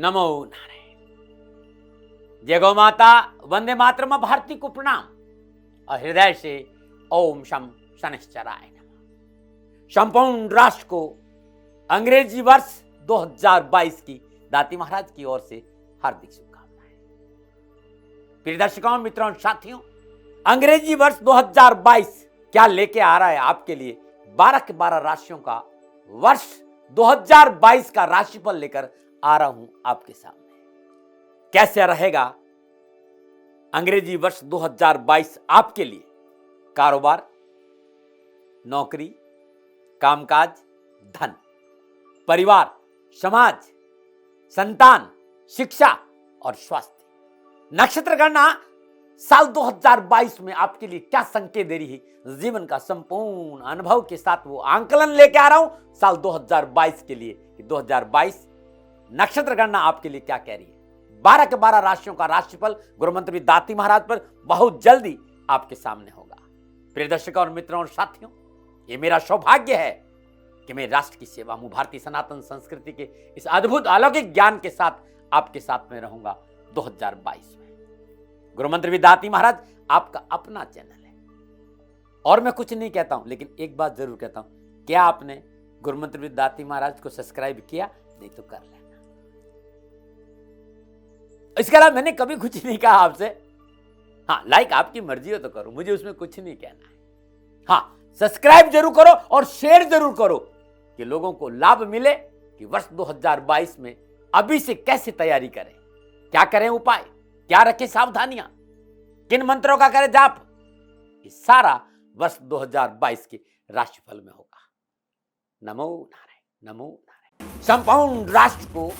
नमो नारायण। जय गौ माता, वंदे मातरम, भारती को प्रणाम और हृदय से ओम शम शनिश्चराय नमः। संपूर्ण राष्ट्र को अंग्रेजी वर्ष 2022 की दाती महाराज की ओर से हार्दिक शुभकामनाएं। प्रिय दर्शकों, मित्रों, साथियों, अंग्रेजी वर्ष 2022 क्या लेके आ रहा है आपके लिए? 12 के 12 राशियों का वर्ष 2022 का राशिफल लेकर आ रहा हूं आपके सामने। कैसे रहेगा अंग्रेजी वर्ष 2022 आपके लिए? कारोबार, नौकरी, कामकाज, धन, परिवार, समाज, संतान, शिक्षा और स्वास्थ्य। नक्षत्र गणना साल 2022 में आपके लिए क्या संकेत दे रही है? जीवन का संपूर्ण अनुभव के साथ वो आंकलन लेके आ रहा हूं साल 2022 के लिए कि 2022 नक्षत्र गणना आपके लिए क्या कह रही है। 12 के 12 राशियों का राशिफल गुरु मंत्र दाती महाराज पर बहुत जल्दी आपके सामने होगा। प्रिय दर्शकों और मित्रों और साथियों, ये मेरा सौभाग्य है कि मैं राष्ट्र की सेवा में, भारतीय सनातन संस्कृति के इस अद्भुत अलौकिक ज्ञान के साथ आपके साथ में रहूंगा 2022 में। गुरु मंत्र दाती महाराज आपका अपना चैनल है और मैं कुछ नहीं कहता हूं, लेकिन एक बात जरूर कहता हूं, क्या आपने गुरु मंत्र दाती महाराज को सब्सक्राइब किया? नहीं तो कर लेना। इसके अलावा मैंने कभी कुछ नहीं कहा आपसे। हाँ, लाइक आपकी मर्जी हो तो करो, मुझे उसमें कुछ नहीं कहना है। हाँ, सब्सक्राइब जरूर करो और शेयर जरूर करो कि लोगों को लाभ मिले कि वर्ष 2022 में अभी से कैसे तैयारी करें, क्या करें उपाय, क्या रखें सावधानियां, किन मंत्रों का करें जाप। ये सारा वर्ष 2022 के राशिफल में होगा। नमो नारायण, नमो नारायण। संपूर्ण राष्ट्र को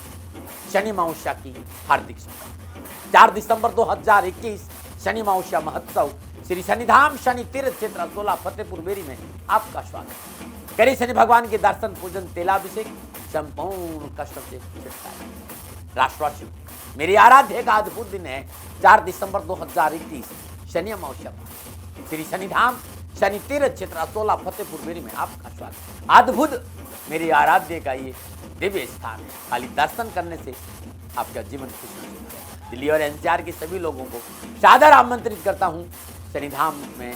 शनि अमावस्या की हार्दिक शुभकामनाएं। 4 दिसंबर 2021 शनि अमावस्या महोत्सव श्री शनिधाम शनि तीर्थ क्षेत्र सोला फतेहपुर बेरी में आपका स्वागत। करें शनि भगवान के दर्शन, पूजन, तेलाभिषेक, संपूर्ण कष्टों से छुटकारा। राष्ट्रवासियों, मेरी आराध्य का अद्भुत दिन है 4 दिसंबर 2021 शनि अमावस्या श्री शनिधाम शनि तीर्थ क्षेत्र सोला फतेहपुर बेरी में आपका स्वागत। अद्भुत मेरी आराध्य का ये दिव्य स्थान है। खाली दर्शन करने से आपका जीवन खुशहाल होगा। दिल्ली और एनसीआर के सभी लोगों को सादर आमंत्रित करता हूं शनिधाम में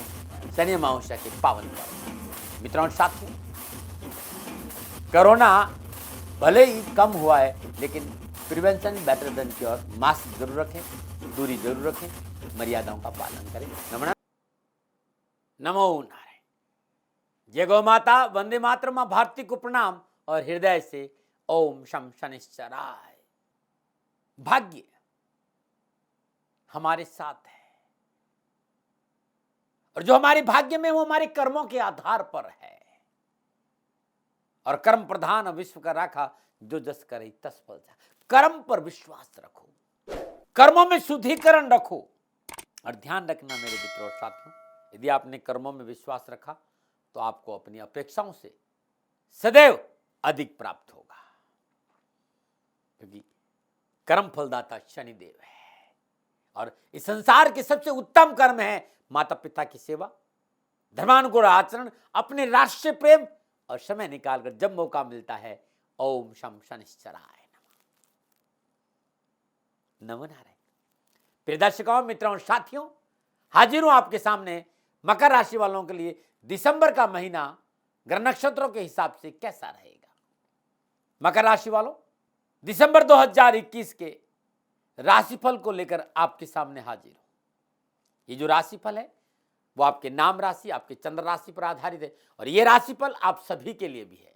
शनि अमावस्या के पावन पर्व। मित्रों और साथियों, कोरोना भले ही कम हुआ है, लेकिन prevention better than cure. Mask जरूर रखें, दूरी जरूर रखें, मर्यादाओं का पालन करें। नमो नारायण। जय गौ माता, वंदे मातरम, भारती को प्रणाम और हृदय से ओम शम शनिश्चराय। भाग्य हमारे साथ है और जो हमारे भाग्य में वो हमारे कर्मों के आधार पर है। और कर्म प्रधान विश्व का राखा, जो जस करे तस फल जा। कर्म पर विश्वास रखो, कर्मों में शुद्धिकरण रखो और ध्यान रखना मेरे मित्रों और साथियों, यदि आपने कर्मों में विश्वास रखा तो आपको अपनी अपेक्षाओं से सदैव अधिक प्राप्त होगा, क्योंकि कर्म फलदाता शनिदेव है। और इस संसार के सबसे उत्तम कर्म है माता पिता की सेवा, धर्मानुकूल आचरण, अपने राष्ट्र से प्रेम और समय निकालकर जब मौका मिलता है ओम शम शनिश्चराय नमो नारायण। प्रिय दर्शकों, मित्रों और साथियों, हाजिर हूं आपके सामने मकर राशि वालों के लिए दिसंबर का महीना ग्रह नक्षत्रों के हिसाब से कैसा रहेगा। मकर राशि वालों, दिसंबर 2021 के राशिफल को लेकर आपके सामने हाजिर हूं। ये जो राशिफल है वो आपके नाम राशि, आपके चंद्र राशि पर आधारित है और ये राशिफल आप सभी के लिए भी है,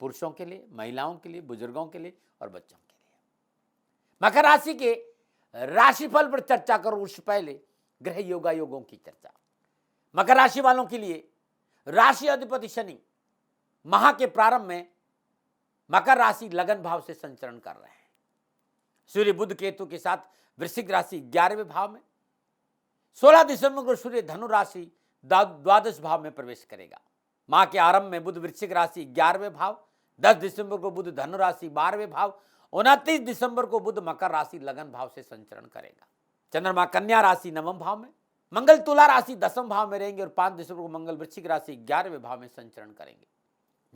पुरुषों के लिए, महिलाओं के लिए, बुजुर्गों के लिए और बच्चों के लिए। मकर राशि के राशिफल पर चर्चा करूं उससे पहले ग्रह योगा योगों की चर्चा। मकर राशि वालों के लिए राशि अधिपति शनि माह के प्रारंभ में मकर राशि लगन भाव से संचरण कर रहे हैं। सूर्य बुध केतु के साथ वृश्चिक राशि 11वें भाव में, 16 दिसंबर को सूर्य धनु राशि द्वादश भाव में प्रवेश करेगा। माह के आरंभ में बुध वृश्चिक राशि 11वें भाव, 10 दिसंबर को बुध धनु राशि 12वें भाव, 29 दिसंबर को बुध मकर राशि लगन भाव से संचरण करेगा। चंद्रमा कन्या राशि 9वें भाव में, मंगल तुला राशि 10वें भाव में रहेंगे और 5 दिसंबर को मंगल वृश्चिक राशि 11वें भाव में संचरण करेंगे।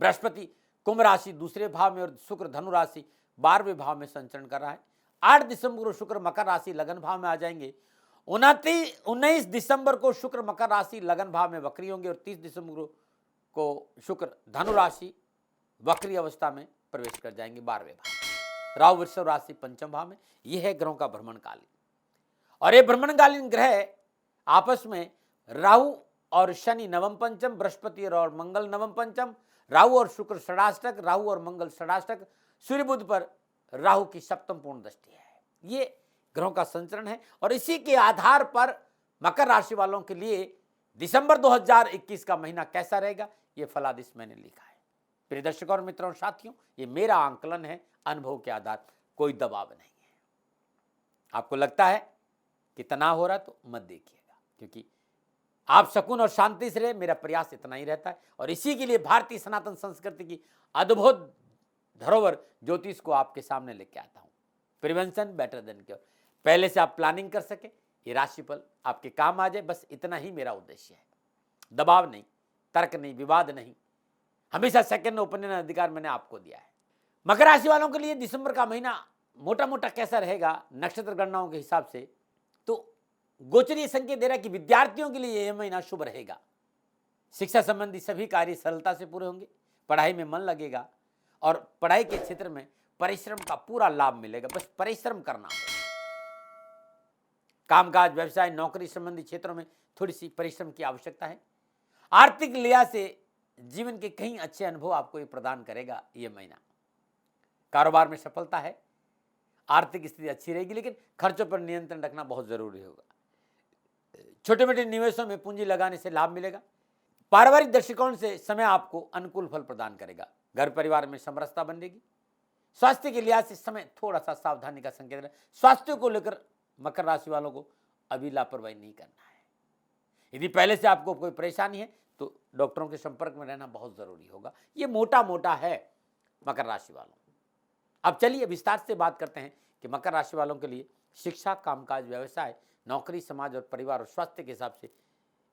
बृहस्पति कुंभ राशि दूसरे भाव में और शुक्र धनु राशि 12वें भाव में संचरण कर रहा है। 8 दिसंबर को शुक्र मकर राशि लगन भाव में आ जाएंगे। 19 दिसंबर को शुक्र मकर राशि लगन भाव में वक्री होंगे और 30 दिसंबर को शुक्र धनु राशि वक्री अवस्था में प्रवेश कर जाएंगे 12वें भाव। राहु वृषभ राशि पंचम भाव में। यह है ग्रहों का भ्रमणकालीन, और ये भ्रमणकालीन ग्रह आपस में राहु और शनि नवम पंचम, बृहस्पति और मंगल नवम पंचम, राहु और शुक्र षडाष्टक, राहु और मंगल षडाष्टक, सूर्य बुध पर राहु की सप्तम पूर्ण दृष्टि है। ये ग्रहों का संचरण है और इसी के आधार पर मकर राशि वालों के लिए दिसंबर 2021 का महीना कैसा रहेगा, ये फलादेश मैंने लिखा है। प्रिय दर्शकों और मित्रों और साथियों, ये मेरा आंकलन है, अनुभव के आधार, कोई दबाव नहीं है। आपको लगता है कि तनाव हो रहा तो मत देखिएगा, क्योंकि आप सुकून और शांति से रहे, मेरा प्रयास इतना ही रहता है। और इसी के लिए भारतीय सनातन संस्कृति की अद्भुत धरोहर ज्योतिष को आपके सामने लेके आता हूं। Prevention better than cure. पहले से आप प्लानिंग कर सके, ये राशिफल आपके काम आ जाए, बस इतना ही मेरा उद्देश्य है। दबाव नहीं, तर्क नहीं, विवाद नहीं, हमेशा सेकंड ओपिनियन अधिकार मैंने आपको दिया है। मकर राशि वालों के लिए दिसंबर का महीना मोटा मोटा कैसा रहेगा नक्षत्र गणनाओं के हिसाब से, तो गोचरीय संकेत दे रहा है कि विद्यार्थियों के लिए यह महीना शुभ रहेगा। शिक्षा संबंधी सभी कार्य सरलता से पूरे होंगे, पढ़ाई में मन लगेगा और पढ़ाई के क्षेत्र में परिश्रम का पूरा लाभ मिलेगा। बस परिश्रम करना होगा। कामकाज, व्यवसाय, नौकरी संबंधी क्षेत्रों में थोड़ी सी परिश्रम की आवश्यकता है। आर्थिक लिहाज से जीवन के कई अच्छे अनुभव आपको ये प्रदान करेगा ये महीना। कारोबार में सफलता है, आर्थिक स्थिति अच्छी रहेगी, लेकिन खर्चों पर नियंत्रण रखना बहुत जरूरी होगा। छोटे मोटे निवेशों में पूंजी लगाने से लाभ मिलेगा। पारिवारिक दृष्टिकोण से समय आपको अनुकूल फल प्रदान करेगा। घर परिवार में समरसता बनेगी। स्वास्थ्य के लिहाज से समय थोड़ा सा सावधानी का संकेत है। स्वास्थ्य को लेकर मकर राशि वालों को अभी लापरवाही नहीं करना है। यदि पहले से आपको कोई परेशानी है तो डॉक्टरों के संपर्क में रहना बहुत जरूरी होगा। ये मोटा मोटा है मकर राशि वालों। अब चलिए विस्तार से बात करते हैं कि मकर राशि वालों के लिए शिक्षा, कामकाज, व्यवसाय, नौकरी, समाज और परिवार और स्वास्थ्य के हिसाब से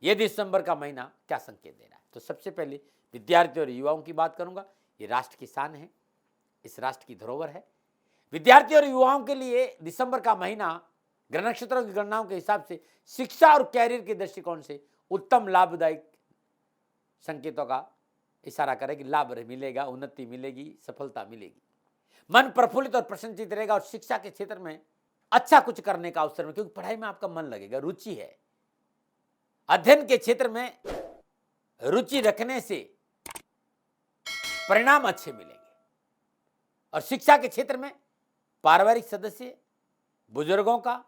ये दिसंबर का महीना क्या संकेत दे रहा है। तो सबसे पहले विद्यार्थियों और युवाओं की बात करूंगा। ये राष्ट्र की शान है, इस राष्ट्र की धरोहर है। विद्यार्थियों और युवाओं के लिए दिसंबर का महीना ग्रह नक्षत्रों की गणनाओं के हिसाब से शिक्षा और कैरियर के दृष्टिकोण से उत्तम लाभदायक संकेतों का इशारा करे कि लाभ मिलेगा, उन्नति मिलेगी, सफलता मिलेगी। मन प्रफुल्लित और प्रसन्नचित रहेगा और शिक्षा के क्षेत्र में अच्छा कुछ करने का अवसर में, क्योंकि पढ़ाई में आपका मन लगेगा, रुचि है। अध्ययन के क्षेत्र में रुचि रखने से परिणाम अच्छे मिलेंगे। और शिक्षा के क्षेत्र में पारिवारिक सदस्य, बुजुर्गों का,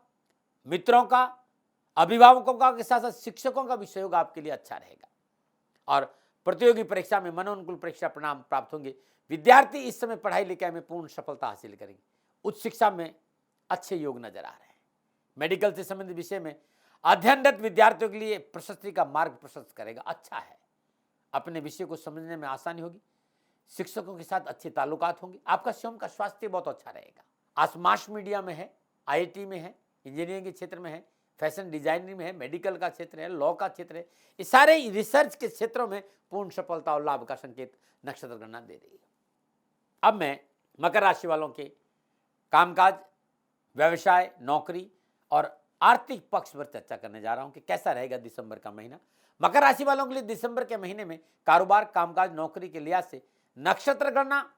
मित्रों का, अभिभावकों का के साथ साथ शिक्षकों का भी सहयोग आपके लिए अच्छा रहेगा। और प्रतियोगी परीक्षा में मनोनुकूल परीक्षा परिणाम प्राप्त होंगे। विद्यार्थी इस समय पढ़ाई लिखाई में पूर्ण सफलता हासिल करेंगे। उच्च शिक्षा में अच्छे योग नजर आ रहे हैं। मेडिकल से संबंधित विषय में अध्ययनरत विद्यार्थियों के लिए प्रशस्ति का मार्ग प्रशस्त करेगा, अच्छा है। अपने विषय को समझने में आसानी होगी। शिक्षकों के साथ अच्छे ताल्लुकात होंगे। आपका स्वयं का स्वास्थ्य बहुत अच्छा रहेगा। आज मास मीडिया में है, IIT में है, इंजीनियरिंग के क्षेत्र में है, फैशन डिजाइनिंग में है, मेडिकल का क्षेत्र है, लॉ का क्षेत्र है, ये सारे रिसर्च के क्षेत्रों में पूर्ण सफलता और लाभ का संकेत नक्षत्र गणना दे रही है। अब मैं मकर राशि वालों के कामकाज, व्यवसाय, नौकरी और आर्थिक पक्ष पर चर्चा करने जा रहा हूं कि कैसा रहेगा दिसंबर का महीना। मकर राशि वालों के लिए दिसंबर के महीने में कारोबार, कामकाज, नौकरी के लिहाज से नक्षत्र गणना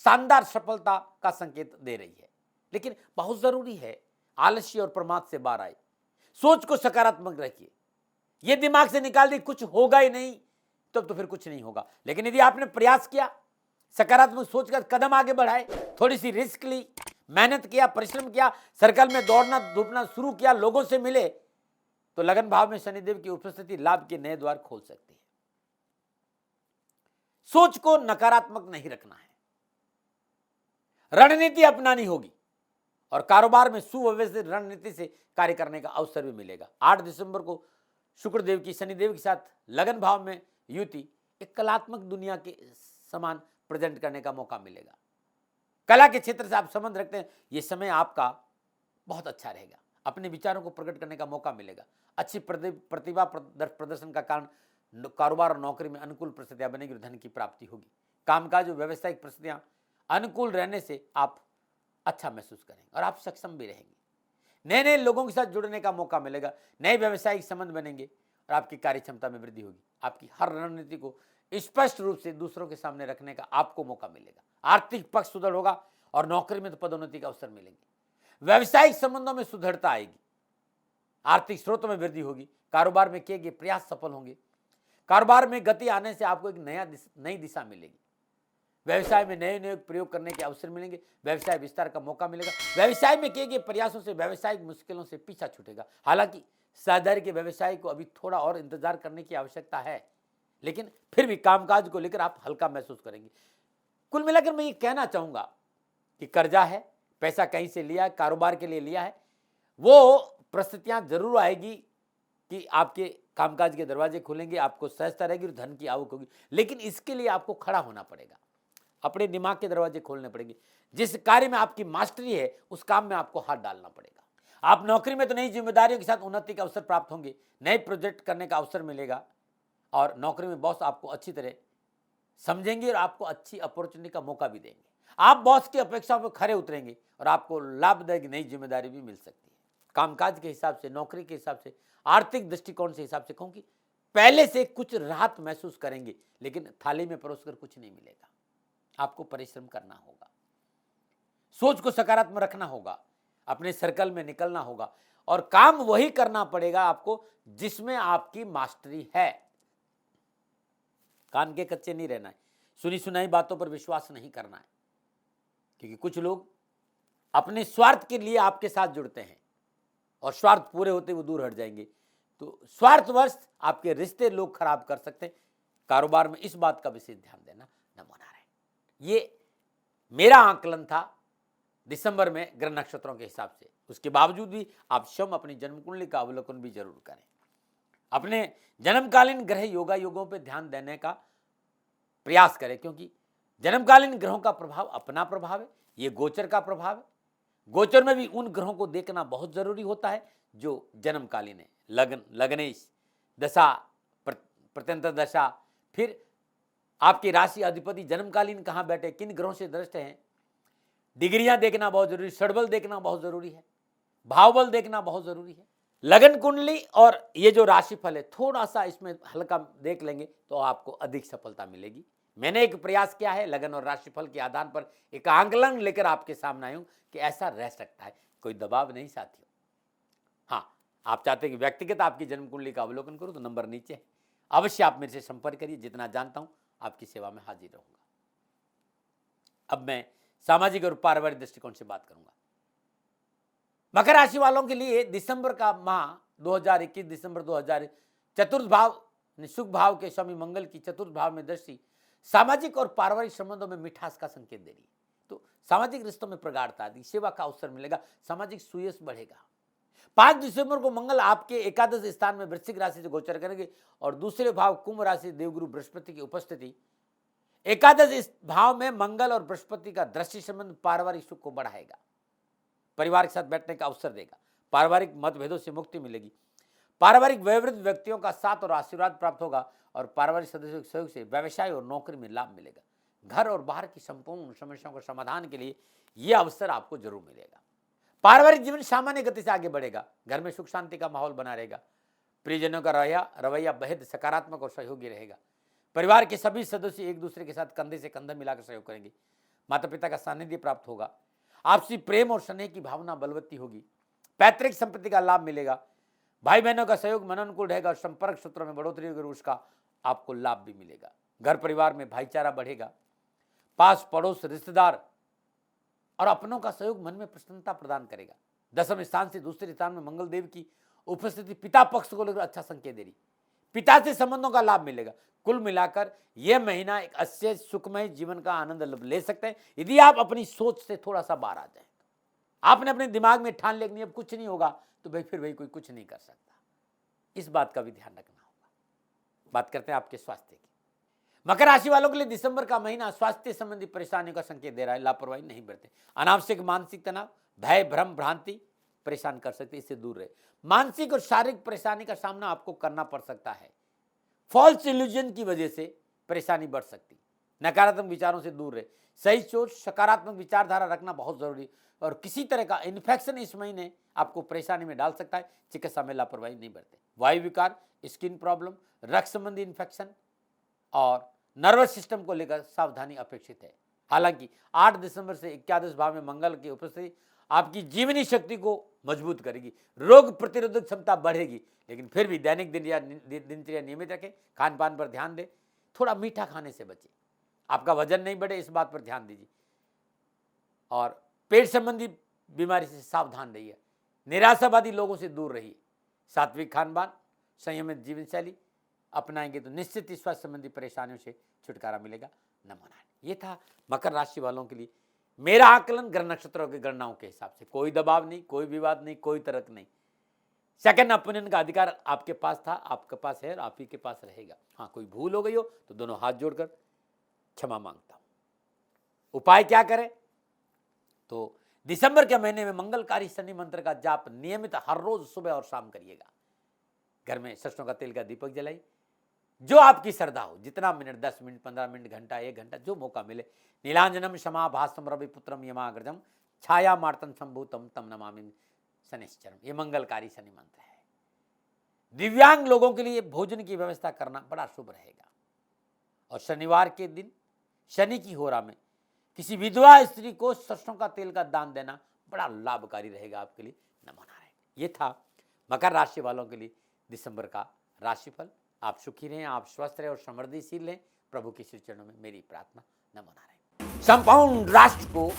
शानदार सफलता का संकेत दे रही है, लेकिन बहुत जरूरी है आलस्य और प्रमाद से बाहर आए। सोच को सकारात्मक रखिए। यह दिमाग से निकाल दी कुछ होगा ही नहीं तब तो फिर कुछ नहीं होगा। लेकिन यदि आपने प्रयास किया, सकारात्मक सोचकर कदम आगे बढ़ाए, थोड़ी सी रिस्क ली, मेहनत किया, परिश्रम किया, सर्कल में दौड़ना धूपना शुरू किया, लोगों से मिले, तो लगन भाव में शनिदेव की उपस्थिति लाभ के नए द्वार खोल सकती है। सोच को नकारात्मक नहीं रखना है, रणनीति अपनानी होगी और कारोबार में सुव्यवस्थित रणनीति से कार्य करने का अवसर भी मिलेगा। 8 दिसंबर को शुक्रदेव की शनिदेव के साथ लगन भाव में युति एक कलात्मक दुनिया के समान प्रेजेंट करने का मौका मिलेगा। कला के क्षेत्र से आप संबंध रखते हैं, यह समय आपका बहुत अच्छा रहेगा। अपने विचारों को प्रकट करने का मौका मिलेगा। अच्छी प्रतिभा प्रदर्शन का कारण कारोबार और नौकरी में अनुकूल परिस्थितियां बनेगी और धन की प्राप्ति होगी। कामकाज और व्यावसायिक परिस्थितियां अनुकूल रहने से आप अच्छा महसूस करेंगे और आप सक्षम भी रहेंगे। नए नए लोगों के साथ जुड़ने का मौका मिलेगा, नए व्यवसायिक संबंध बनेंगे और आपकी कार्य क्षमता में वृद्धि होगी। आपकी हर रणनीति को स्पष्ट रूप से दूसरों के सामने रखने का आपको मौका मिलेगा। आर्थिक पक्ष सुदृढ़ होगा और नौकरी में तो पदोन्नति का अवसर मिलेंगे। व्यवसायिक संबंधों में सुदृढ़ता आएगी, आर्थिक स्रोतों में वृद्धि होगी, कारोबार में किए गए प्रयास सफल होंगे। कारोबार में गति आने से आपको एक नई दिशा मिलेगी। व्यवसाय में नए नए प्रयोग करने के अवसर मिलेंगे, व्यवसाय विस्तार का मौका मिलेगा। व्यवसाय में किए गए प्रयासों से व्यवसायिक मुश्किलों से पीछा छूटेगा। हालांकि साझेदारी के व्यवसाय को अभी थोड़ा और इंतजार करने की आवश्यकता है, लेकिन फिर भी कामकाज को लेकर आप हल्का महसूस करेंगे। कुल मिलाकर मैं ये कहना चाहूंगा कि कर्जा है, पैसा कहीं से लिया है, कारोबार के लिए लिया है, वो परिस्थितियां जरूर आएगी कि आपके कामकाज के दरवाजे खुलेंगे, आपको सहजता रहेगी और धन की आवक होगी। लेकिन इसके लिए आपको खड़ा होना पड़ेगा, अपने दिमाग के दरवाजे खोलने पड़ेंगे। जिस कार्य में आपकी मास्टरी है उस काम में आपको हाथ डालना पड़ेगा। आप नौकरी में तो नई जिम्मेदारियों के साथ उन्नति के अवसर प्राप्त होंगे, नए प्रोजेक्ट करने का अवसर मिलेगा और नौकरी में बॉस आपको अच्छी तरह समझेंगे और आपको अच्छी अपॉर्चुनिटी का मौका भी देंगे। आप बॉस की अपेक्षाओं पर खरे उतरेंगे और आपको लाभदायक नई जिम्मेदारी भी मिल सकती है। कामकाज के हिसाब से, नौकरी के हिसाब से, आर्थिक दृष्टिकोण से हिसाब से कहूँगी पहले से कुछ राहत महसूस करेंगे, लेकिन थाली में परोसकर कुछ नहीं मिलेगा। आपको परिश्रम करना होगा, सोच को सकारात्मक रखना होगा, अपने सर्कल में निकलना होगा और काम वही करना पड़ेगा आपको जिसमें आपकी मास्टरी है। कान के कच्चे नहीं रहना है, सुनी सुनाई बातों पर विश्वास नहीं करना है, क्योंकि कुछ लोग अपने स्वार्थ के लिए आपके साथ जुड़ते हैं और स्वार्थ पूरे होते वो दूर हट जाएंगे। तो स्वार्थवश आपके रिश्ते लोग खराब कर सकते हैं। कारोबार में इस बात का विशेष ध्यान देना। नमो नारायण। ये मेरा आकलन था दिसंबर में ग्रह नक्षत्रों के हिसाब से। उसके बावजूद भी आप स्वयं अपनी जन्म कुंडली का अवलोकन भी जरूर करें। अपने जन्मकालीन ग्रह योगा योगों पर ध्यान देने का प्रयास करें, क्योंकि जन्मकालीन ग्रहों का प्रभाव अपना प्रभाव है, ये गोचर का प्रभाव है। गोचर में भी उन ग्रहों को देखना बहुत जरूरी होता है जो जन्मकालीन है। लग्न, लग्नेश, दशा, प्रत्यंतर दशा, फिर आपकी राशि अधिपति जन्मकालीन कहां बैठे, किन ग्रहों से दृष्ट हैं, डिग्रियां देखना बहुत जरूरी, षडबल देखना बहुत जरूरी है, भावबल देखना बहुत जरूरी है। लगन कुंडली और ये जो राशिफल है थोड़ा सा इसमें हल्का देख लेंगे तो आपको अधिक सफलता मिलेगी। मैंने एक प्रयास किया है लगन और राशिफल के आधार पर एक आंकलन लेकर आपके सामने आया हूं कि ऐसा रह सकता है, कोई दबाव नहीं साथियों। हाँ, आप चाहते हैं कि व्यक्तिगत आपकी जन्म कुंडली का अवलोकन करूं तो नंबर नीचे है, अवश्य आप मेरे से संपर्क करिए। जितना जानता हूं आपकी सेवा में हाजिर रहूंगा। अब मैं सामाजिक और पारिवारिक दृष्टिकोण से बात करूंगा। मकर राशि वालों के लिए दिसंबर का माह 2021 दिसंबर 2000 चतुर्थ भाव शुभ भाव के स्वामी मंगल की चतुर्थ भाव में दृष्टि सामाजिक और पारिवारिक संबंधों में मिठास का संकेत दे रही है। तो सामाजिक रिश्तों में प्रगाढ़ता आदि सेवा का अवसर मिलेगा, सामाजिक सुयश बढ़ेगा। 5 दिसंबर को मंगल आपके एकादश स्थान में वृश्चिक राशि से गोचर करेंगे और दूसरे भाव कुंभ राशि देवगुरु बृहस्पति की उपस्थिति एकादश इस भाव में मंगल और बृहस्पति का दृष्टि संबंध पारिवारिक सुख को बढ़ाएगा, परिवार के साथ बैठने का अवसर देगा, पारिवारिक मतभेदों से मुक्ति मिलेगी, पारिवारिक वयोवृद्ध व्यक्तियों का साथ और आशीर्वाद प्राप्त होगा और पारिवारिक सदस्यों के सहयोग से व्यवसाय और नौकरी में लाभ मिलेगा। घर और बाहर की संपूर्ण समस्याओं के समाधान के लिए यह अवसर आपको जरूर मिलेगा। पारिवारिक जीवन सामान्य गति से आगे बढ़ेगा, घर में सुख शांति का माहौल बना रहेगा, प्रियजनों का रवैया बेहद सकारात्मक और सहयोगी रहेगा। परिवार के सभी सदस्य एक दूसरे के साथ कंधे से कंधा मिलाकर सहयोग करेंगे, माता पिता का सानिध्य प्राप्त होगा, आपसी प्रेम और स्नेह की भावना बलवत्ती होगी, पैतृक संपत्ति का लाभ मिलेगा, भाई बहनों का सहयोग मन अनुकूल रहेगा और संपर्क सूत्रों में बढ़ोतरी होगी, उसका आपको लाभ भी मिलेगा। घर परिवार में भाईचारा बढ़ेगा, पास पड़ोस रिश्तेदार और अपनों का सहयोग मन में प्रसन्नता प्रदान करेगा। दसम स्थान से दूसरे स्थान में मंगल देव की उपस्थिति पिता पक्ष को लेकर अच्छा संकेत दे रही, पिता से संबंधों का लाभ मिलेगा। कुल मिलाकर यह महीना एक अच्छे सुखमय जीवन का आनंद ले सकते हैं यदि आप अपनी सोच से थोड़ा सा बाहर आ जाए। आपने अपने दिमाग में ठान लिया अब कुछ नहीं होगा तो भाई फिर कोई कुछ नहीं कर सकता। इस बात का भी ध्यान रखना होगा। बात करते हैं आपके स्वास्थ्य की। मकर राशि वालों के लिए दिसंबर का महीना स्वास्थ्य संबंधी परेशानियों का संकेत दे रहा है। लापरवाही नहीं बरतें। अनावश्यक मानसिक तनाव, भय, भ्रम, भ्रांति परेशान कर सकते, इससे दूर रहे। मानसिक और शारीरिक परेशानी का सामना आपको करना पड़ सकता है। फॉल्स इल्यूजन की वजह से परेशानी बढ़ सकती, नकारात्मक विचारों से दूर रहे। सही सोच, सकारात्मक विचारधारा रखना बहुत जरूरी है। और किसी तरह का इन्फेक्शन इस महीने आपको परेशानी में डाल सकता है, चिकित्सा में लापरवाही नहीं बरते। वायु विकार, स्किन प्रॉब्लम, रक्त संबंधी इन्फेक्शन और नर्वस सिस्टम को लेकर सावधानी अपेक्षित है। हालांकि 8 दिसंबर से 11 भाव में मंगल की उपस्थिति आपकी जीवनी शक्ति को मजबूत करेगी, रोग प्रतिरोधक क्षमता बढ़ेगी। लेकिन फिर भी दैनिक दिनचर्या नियमित रखें, खान पान पर ध्यान दें, थोड़ा मीठा खाने से बचें, आपका वजन नहीं बढ़े इस बात पर ध्यान दीजिए। और पेट संबंधी बीमारी से सावधान रहिए, निराशावादी लोगों से दूर रहिए, सात्विक खान पान, संयमित जीवन शैली अपनाएंगे तो निश्चित ही स्वास्थ्य संबंधी परेशानियों से छुटकारा मिलेगा। नमो नारायण। ये था मकर राशि वालों के लिए मेरा आकलन ग्रह नक्षत्रों की गणनाओं के हिसाब से। कोई दबाव नहीं, कोई विवाद नहीं, कोई तर्क नहीं। सेकंड ओपिनियन का अधिकार आपके पास था, आपके पास है और आप ही के पास रहेगा। हाँ, कोई भूल हो गई हो तो दोनों हाथ जोड़कर क्षमा मांगता हूं। उपाय क्या करें? तो दिसंबर के महीने में मंगलकारी शनि मंत्र का जाप नियमित हर रोज सुबह और शाम करिएगा। घर में सरसों का तेल का दीपक जलाइए, जो आपकी श्रद्धा हो, जितना मिनट, 10 मिनट, 15 मिनट, घंटा, 1 घंटा, जो मौका मिले। नीलांजनम क्षमा भासम रविपुत्रम यमाग्रजम छाया मार्तन संभूतम तम नमामि शनिश्चरम। ये मंगलकारी शनि मंत्र है। दिव्यांग लोगों के लिए भोजन की व्यवस्था करना बड़ा शुभ रहेगा। और शनिवार के दिन शनि की होरा में किसी विधवा स्त्री को सरसों का तेल का दान देना बड़ा लाभकारी रहेगा आपके लिए। नमो नारायण। ये था मकर राशि वालों के लिए दिसंबर का राशिफल। आप सुखी रहें, आप स्वस्थ रहें और समृद्धिशील रहें, प्रभु के श्री चरणों में मेरी प्रार्थना। नमो नारायण। संपूर्ण राष्ट्र को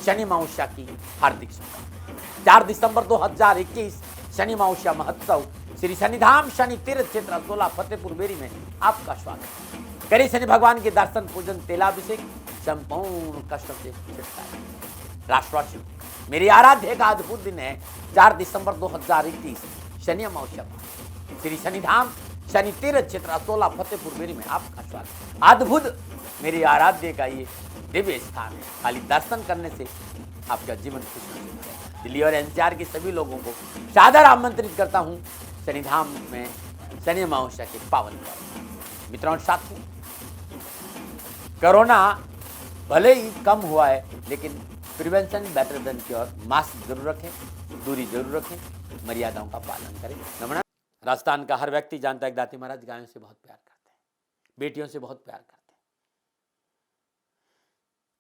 शनि अमावस्या की हार्दिक शुभकामनाएं। 4 दिसंबर 2021 शनि अमावस्या महोत्सव श्री शनिधाम शनि तीर्थ क्षेत्र असोला फतेहपुर बेरी में आपका स्वागत। करें शनि भगवान के दर्शन, पूजन, तेलाभिषेक, संपूर्ण कष्टों से छुटकारा। राष्ट्रवासियों, मेरी आराध्य का अद्भुत दिन है 4 दिसंबर 2021 शनि अमावस्या। श्री शनिधाम शनि तीर्थ क्षेत्र असोला फतेहपुर बेरी में आपका स्वागत। अद्भुत मेरी आराध्य का ये दिव्य स्थान है। खाली दर्शन करने से आपका जीवन खुशहाल होगा। दिल्ली और एनसीआर के सभी लोगों को सादर आमंत्रित करता हूँ शनिधाम में शनि अमावस्या के पावन पर्व। मित्रों और साथियों, कोरोना भले ही कम हुआ है, लेकिन prevention better than cure. Mask जरूर रखें, दूरी जरूर रखें, मर्यादाओं का पालन करें। नमन। राजस्थान का हर व्यक्ति जानता है कि दाती महाराज गायों से बहुत प्यार करते हैं, बेटियों से बहुत प्यार करते हैं।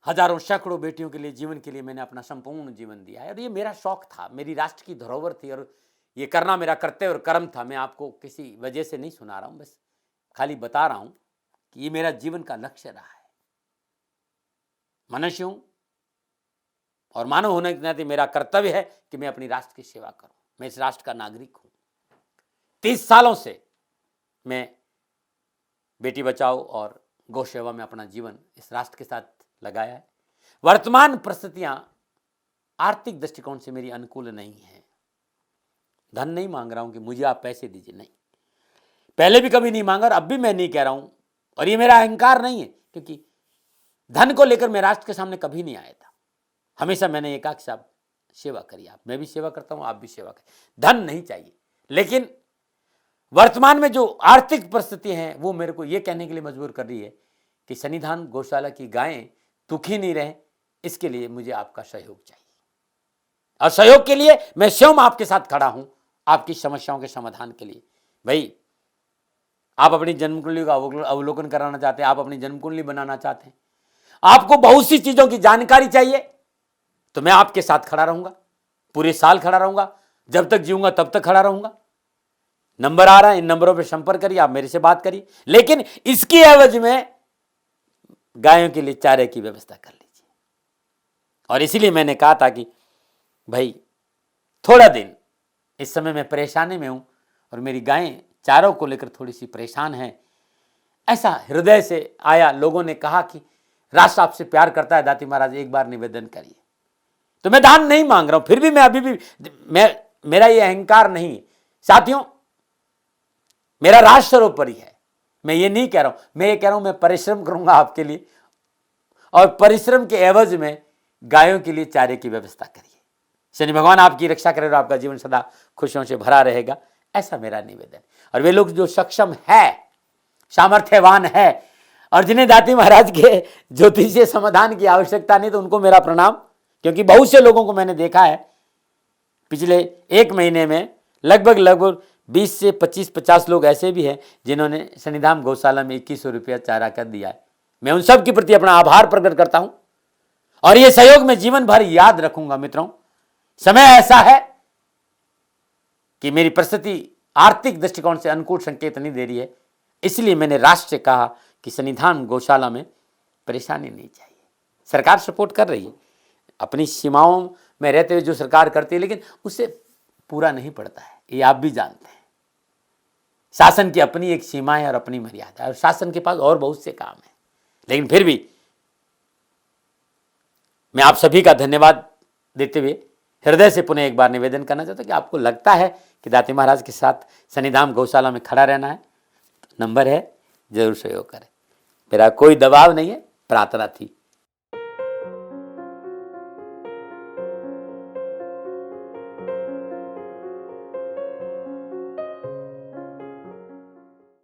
हजारों सैकड़ों बेटियों के लिए, जीवन के लिए मैंने अपना संपूर्ण जीवन दिया है और ये मेरा शौक था, मेरी राष्ट्र की धरोहर थी और ये करना मेरा कर्तव्य और कर्म था। मैं आपको किसी वजह से नहीं सुना रहा हूं, बस खाली बता रहा हूं कि ये मेरा जीवन का लक्ष्य रहा है। मनुष्य हूं और मानव होने के नाते मेरा कर्तव्य है कि मैं अपनी राष्ट्र की सेवा करूं। मैं इस राष्ट्र का नागरिक हूं। 30 सालों से मैं बेटी बचाओ और गौ सेवा में अपना जीवन इस राष्ट्र के साथ लगाया है। वर्तमान परिस्थितियां आर्थिक दृष्टिकोण से मेरी अनुकूल नहीं है। धन नहीं मांग रहा हूं कि मुझे आप पैसे दीजिए, नहीं, पहले भी कभी नहीं मांगा और अब भी मैं नहीं कह रहा हूं। और ये मेरा अहंकार नहीं है, क्योंकि धन को लेकर मैं राष्ट्र के सामने कभी नहीं आया था। हमेशा मैंने ये कहा कि साहब सेवा करिए, आप, मैं भी सेवा करता हूं, आप भी सेवा करें। धन नहीं चाहिए, लेकिन वर्तमान में जो आर्थिक परिस्थिति है वो मेरे को ये कहने के लिए मजबूर कर रही है कि शनिधाम गौशाला की गायें दुखी नहीं रहे, इसके लिए मुझे आपका सहयोग चाहिए। और सहयोग के लिए मैं स्वयं आपके साथ खड़ा हूं, आपकी समस्याओं के समाधान के लिए। भाई, आप अपनी जन्म कुंडली का अवलोकन कराना चाहते हैं, आप अपनी जन्म कुंडली बनाना चाहते हैं, आपको बहुत सी चीजों की जानकारी चाहिए, तो मैं आपके साथ खड़ा रहूंगा, पूरे साल खड़ा रहूंगा, जब तक जीऊंगा तब तक खड़ा रहूंगा। नंबर आ रहा है, इन नंबरों पे संपर्क करिए, आप मेरे से बात करिए, लेकिन इसकी एवज में गायों के लिए चारे की व्यवस्था कर लीजिए। और इसीलिए मैंने कहा था कि भाई थोड़ा दिन, इस समय मैं परेशानी में हूं और मेरी गायें चारों को लेकर थोड़ी सी परेशान हैं। ऐसा हृदय से आया, लोगों ने कहा कि राष्ट्र आपसे प्यार करता है दाती महाराज, एक बार निवेदन करिए। तो मैं दान नहीं मांग रहा हूं, फिर भी मैं अभी भी, मेरा ये अहंकार नहीं है साथियों, मेरा राष्ट्र सर्वोपरि है। मैं ये नहीं कह रहा हूं, मैं ये कह रहा हूं मैं परिश्रम करूंगा आपके लिए, और परिश्रम के एवज में गायों के लिए चारे की व्यवस्था करिए। शनि भगवान आपकी रक्षा करे और आपका जीवन सदा खुशियों से भरा रहेगा, ऐसा मेरा निवेदन। और वे लोग जो सक्षम है, सामर्थ्यवान है और जिन्हें दाती महाराज के ज्योतिषीय समाधान की आवश्यकता नहीं, तो उनको मेरा प्रणाम, क्योंकि बहुत से लोगों को मैंने देखा है पिछले एक महीने में लगभग 20 से 25-50 लोग ऐसे भी हैं जिन्होंने शनिधाम गौशाला में 2100 रुपया चारा कर दिया है। मैं उन सब के प्रति अपना आभार प्रकट करता हूं और ये सहयोग मैं जीवन भर याद रखूंगा। मित्रों, समय ऐसा है कि मेरी परिस्थिति आर्थिक दृष्टिकोण से अनुकूल संकेत नहीं दे रही है, इसलिए मैंने राष्ट्र से कहा कि शनिधाम गौशाला में परेशानी नहीं चाहिए। सरकार सपोर्ट कर रही है, अपनी सीमाओं में रहते हुए जो सरकार करती है, लेकिन उससे पूरा नहीं पड़ता है, ये आप भी जानते हैं। शासन की अपनी एक सीमा है और अपनी मर्यादा है, और शासन के पास और बहुत से काम है। लेकिन फिर भी मैं आप सभी का धन्यवाद देते हुए हृदय से पुनः एक बार निवेदन करना चाहता हूं कि आपको लगता है कि दाती महाराज के साथ शनिधाम गौशाला में खड़ा रहना है, तो नंबर है, जरूर सहयोग करें। मेरा कोई दबाव नहीं है, प्रार्थना थी।